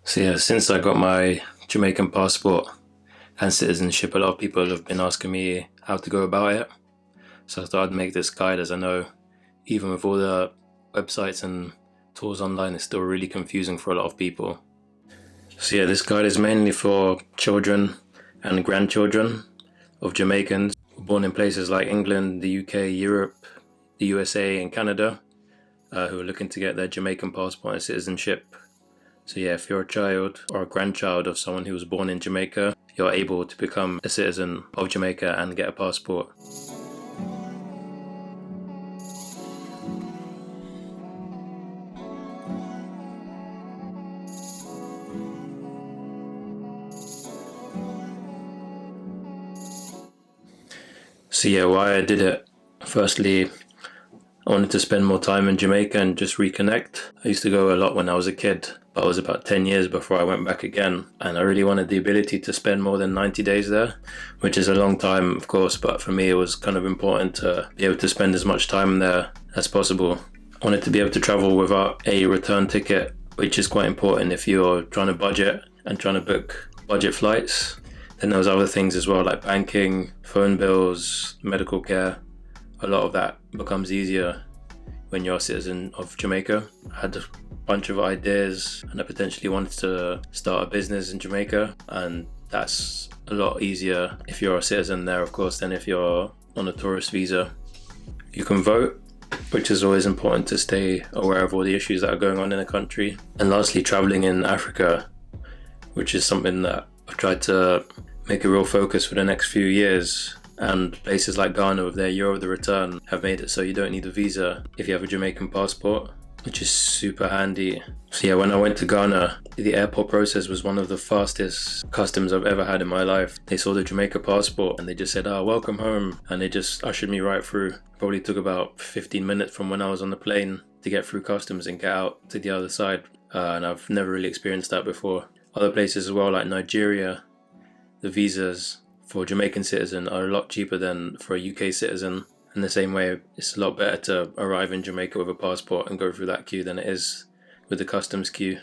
So yeah, since I got my Jamaican passport and citizenship, a lot of people have been asking me how to go about it. So I thought I'd make this guide, as I know even with all the websites and tools online, it's still really confusing for a lot of people. So yeah, this guide is mainly for children and grandchildren of Jamaicans born in places like England, the UK, Europe, the USA and Canada, who are looking to get their Jamaican passport and citizenship. So yeah, if you're a child or a grandchild of someone who was born in Jamaica, you're able to become a citizen of Jamaica and get a passport. So yeah, why I did it. Firstly, I wanted to spend more time in Jamaica and just reconnect. I used to go a lot when I was a kid, but it was about 10 years before I went back again. And I really wanted the ability to spend more than 90 days there, which is a long time, of course, but for me it was kind of important to be able to spend as much time there as possible. I wanted to be able to travel without a return ticket, which is quite important if you're trying to budget and trying to book budget flights. Then there was other things as well, like banking, phone bills, medical care. A lot of that becomes easier when you're a citizen of Jamaica. I had a bunch of ideas and I potentially wanted to start a business in Jamaica, and that's a lot easier if you're a citizen there, of course, than if you're on a tourist visa. You can vote, which is always important to stay aware of all the issues that are going on in the country. And lastly, traveling in Africa, which is something that I've tried to make a real focus for the next few years. And places like Ghana with their year of the return have made it so you don't need a visa if you have a Jamaican passport, which is super handy. So yeah, when I went to Ghana, the airport process was one of the fastest customs I've ever had in my life. They saw the Jamaica passport and they just said, welcome home. And they just ushered me right through. Probably took about 15 minutes from when I was on the plane to get through customs and get out to the other side. And I've never really experienced that before. Other places as well, like Nigeria, the visas for a Jamaican citizen are a lot cheaper than for a UK citizen. In the same way, it's a lot better to arrive in Jamaica with a passport and go through that queue than it is with the customs queue.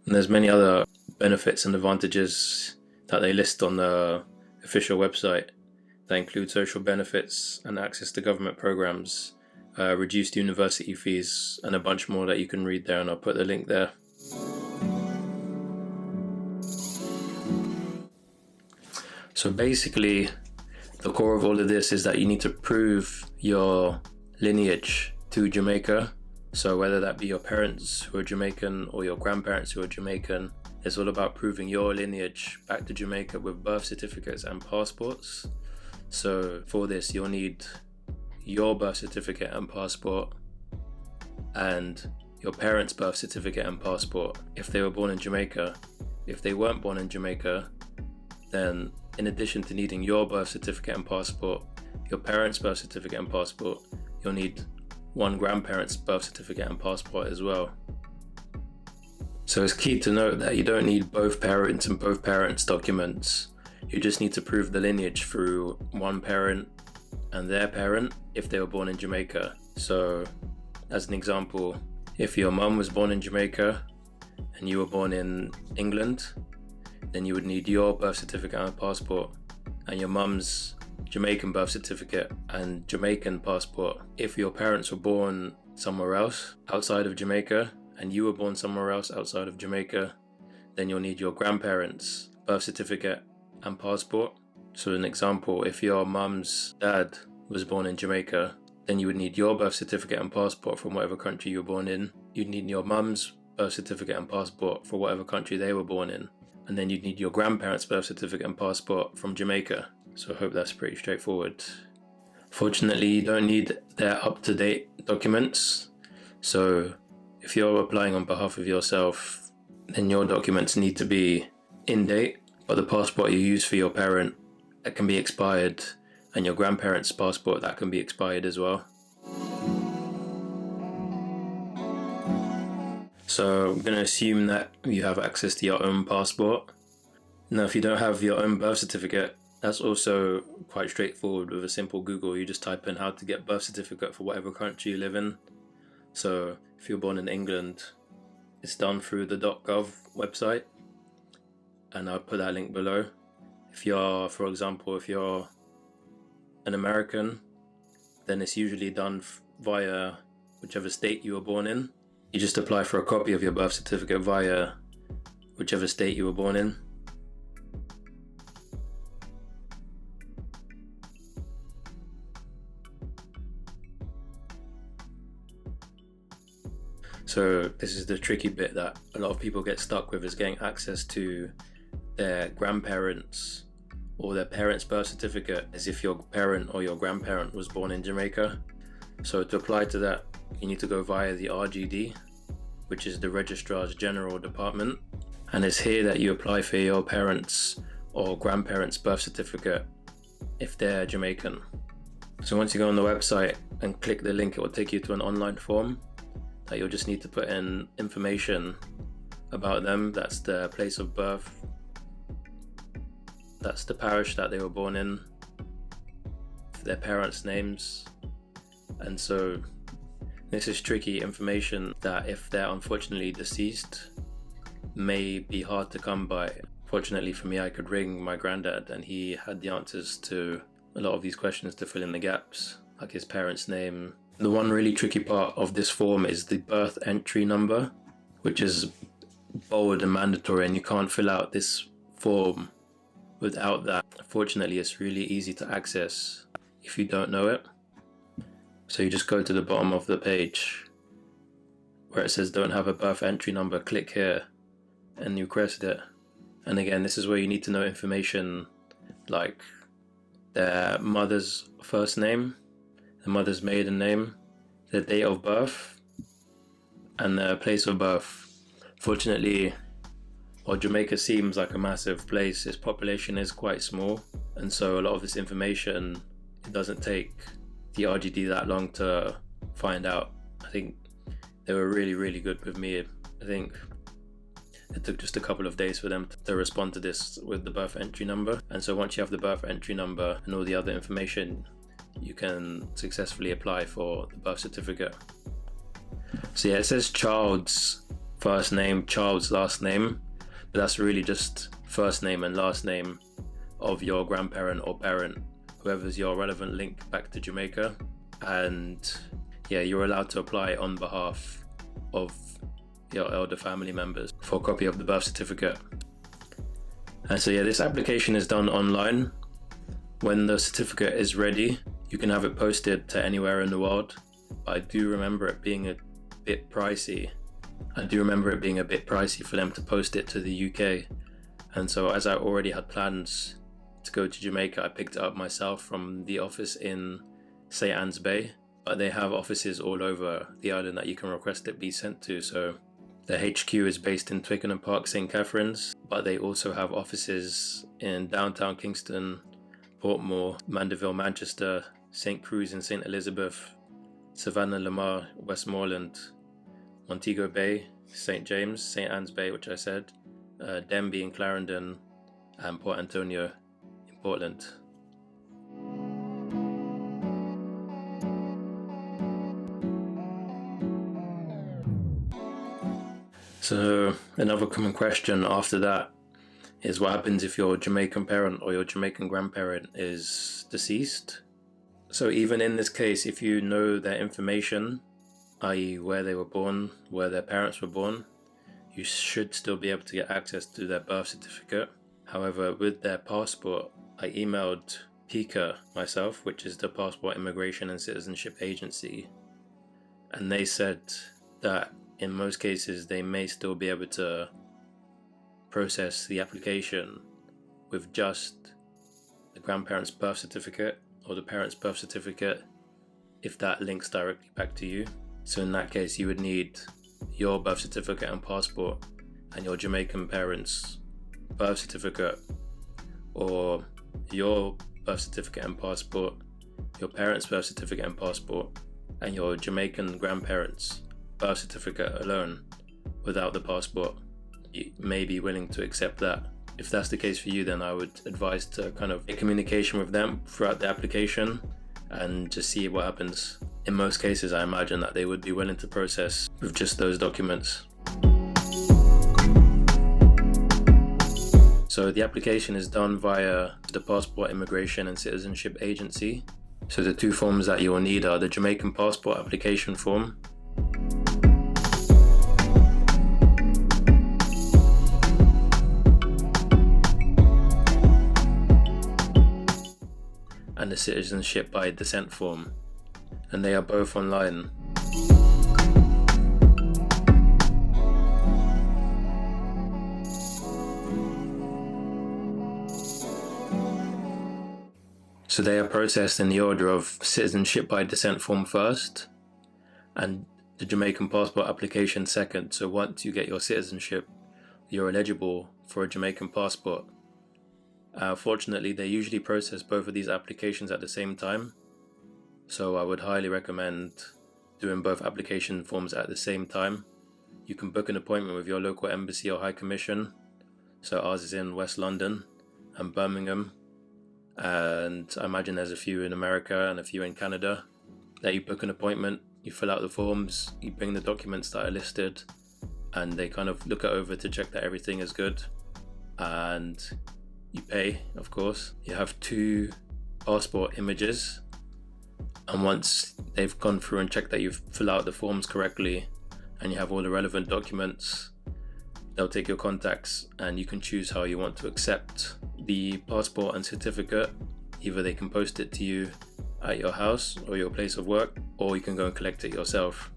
And there's many other benefits and advantages that they list on the official website that include social benefits and access to government programs, reduced university fees, and a bunch more that you can read there, and I'll put the link there. So basically, the core of all of this is that you need to prove your lineage to Jamaica. So whether that be your parents who are Jamaican or your grandparents who are Jamaican, it's all about proving your lineage back to Jamaica with birth certificates and passports. So for this, you'll need your birth certificate and passport and your parents' birth certificate and passport if they were born in Jamaica. If they weren't born in Jamaica, then in addition to needing your birth certificate and passport, your parents' birth certificate and passport, you'll need one grandparent's birth certificate and passport as well. So it's key to note that you don't need both parents and both parents' documents. You just need to prove the lineage through one parent and their parent if they were born in Jamaica. So as an example, if your mum was born in Jamaica and you were born in England, then you would need your birth certificate and passport and your mum's Jamaican birth certificate and Jamaican passport. If your parents were born somewhere else outside of Jamaica and you were born somewhere else outside of Jamaica, then you'll need your grandparents' birth certificate and passport. So an example, if your mum's dad was born in Jamaica, then you would need your birth certificate and passport from whatever country you were born in. You'd need your mum's birth certificate and passport for whatever country they were born in. And then you'd need your grandparents' birth certificate and passport from Jamaica. So I hope that's pretty straightforward. Fortunately, you don't need their up-to-date documents. So if you're applying on behalf of yourself, then your documents need to be in date, but the passport you use for your parent, that can be expired, and your grandparents' passport, that can be expired as well. So I'm going to assume that you have access to your own passport. Now, if you don't have your own birth certificate, that's also quite straightforward with a simple Google. You just type in how to get birth certificate for whatever country you live in. So if you're born in England, it's done through the .gov website. and I'll put that link below. If you're, for example, if you're an American, then it's usually done via whichever state you were born in. You just apply for a copy of your birth certificate via whichever state you were born in. So this is the tricky bit that a lot of people get stuck with, is getting access to their grandparents or their parents' birth certificate as if your parent or your grandparent was born in Jamaica. So to apply to that, you need to go via the RGD, which is the Registrar's General Department, and it's here that you apply for your parents' or grandparents' birth certificate if they're Jamaican. So once you go on the website and click the link, it will take you to an online form that you'll just need to put in information about them. That's their place of birth, that's the parish that they were born in, their parents' names. And so this is tricky information that, if they're unfortunately deceased, may be hard to come by. Fortunately for me, I could ring my granddad and he had the answers to a lot of these questions to fill in the gaps, like his parents' name. The one really tricky part of this form is the birth entry number, which is bold and mandatory, and you can't fill out this form without that. Fortunately, it's really easy to access if you don't know it. So you just go to the bottom of the page where it says don't have a birth entry number, click here and you request it. And again, this is where you need to know information like their mother's first name, the mother's maiden name, their date of birth, and their place of birth. Fortunately, while Jamaica seems like a massive place, its population is quite small, and so a lot of this information, it doesn't take the RGD that long to find out. I think they were really good with me. I think it took just a couple of days for them to respond to this with the birth entry number. And so once you have the birth entry number and all the other information, you can successfully apply for the birth certificate. So yeah, it says child's first name, child's last name, but that's really just first name and last name of your grandparent or parent, whoever's your relevant link back to Jamaica. And yeah, you're allowed to apply on behalf of your elder family members for a copy of the birth certificate. And so yeah, this application is done online. When the certificate is ready, you can have it posted to anywhere in the world. But I do remember it being a bit pricey. For them to post it to the UK. And so as I already had plans to go to Jamaica, I picked it up myself from the office in St. Anne's Bay. But they have offices all over the island that you can request it be sent to. So the HQ is based in Twickenham Park, St. Catherine's, but they also have offices in downtown Kingston, Portmore, Mandeville, Manchester, St. Cruz and St. Elizabeth, Savannah, Lamar, Westmoreland, Montego Bay, St. James, St. Anne's Bay, which I said, Denbigh in Clarendon, and Port Antonio in Portland. So another common question after that is, what happens if your Jamaican parent or your Jamaican grandparent is deceased? So even in this case, if you know their information, i.e. where they were born, where their parents were born, you should still be able to get access to their birth certificate. However, with their passport, I emailed PICA myself, which is the Passport, Immigration and Citizenship Agency, and they said that in most cases they may still be able to process the application with just the grandparent's birth certificate or the parent's birth certificate if that links directly back to you. So in that case, you would need your birth certificate and passport and your Jamaican parents' birth certificate, or your birth certificate and passport, your parents' birth certificate and passport, and your Jamaican grandparents' birth certificate alone without the passport. You may be willing to accept that. If that's the case for you, then I would advise to kind of get communication with them throughout the application and just see what happens. In most cases, I imagine that they would be willing to process with just those documents. So the application is done via the Passport, Immigration and Citizenship Agency. So the two forms that you will need are the Jamaican passport application form and the Citizenship by Descent form, and they are both online. So they are processed in the order of Citizenship by Descent form first and the Jamaican passport application second. So once you get your citizenship, you're eligible for a Jamaican passport. Fortunately, they usually process both of these applications at the same time. So I would highly recommend doing both application forms at the same time. You can book an appointment with your local embassy or high commission. So ours is in West London and Birmingham. And I imagine there's a few in America and a few in Canada. That you book an appointment, you fill out the forms, you bring the documents that are listed, and they kind of look it over to check that everything is good. And you pay, of course. You have 2 passport images, and once they've gone through and checked that you've filled out the forms correctly and you have all the relevant documents, they'll take your contacts and you can choose how you want to accept the passport and certificate. Either they can post it to you at your house or your place of work, or you can go and collect it yourself.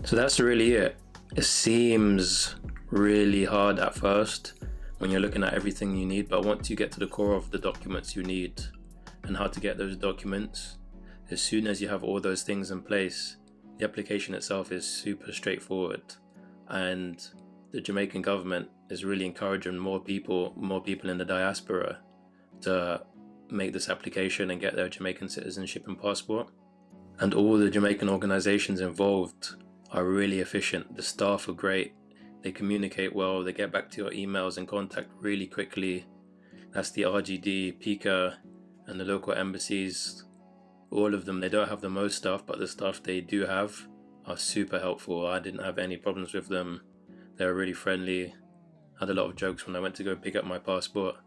So that's really it. It seems really hard at first when you're looking at everything you need, but once you get to the core of the documents you need and how to get those documents, as soon as you have all those things in place, the application itself is super straightforward. And the Jamaican government is really encouraging more people in the diaspora to make this application and get their Jamaican citizenship and passport. And all the Jamaican organizations involved are really efficient. The staff are great. They communicate well. They get back to your emails and contact really quickly. That's the RGD, PICA, and the local embassies. All of them, they don't have the most staff, but the staff they do have are super helpful. I didn't have any problems with them. They were really friendly. Had a lot of jokes when I went to go pick up my passport.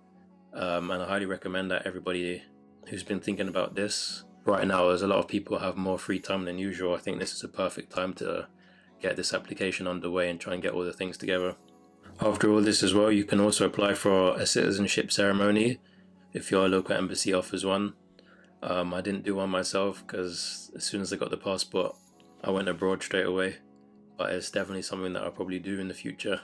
And I highly recommend that everybody who's been thinking about this right now, as a lot of people have more free time than usual, I think this is a perfect time to get this application underway and try and get all the things together. After all this as well, you can also apply for a citizenship ceremony if your local embassy offers one. I didn't do one myself because as soon as I got the passport, I went abroad straight away, but it's definitely something that I'll probably do in the future.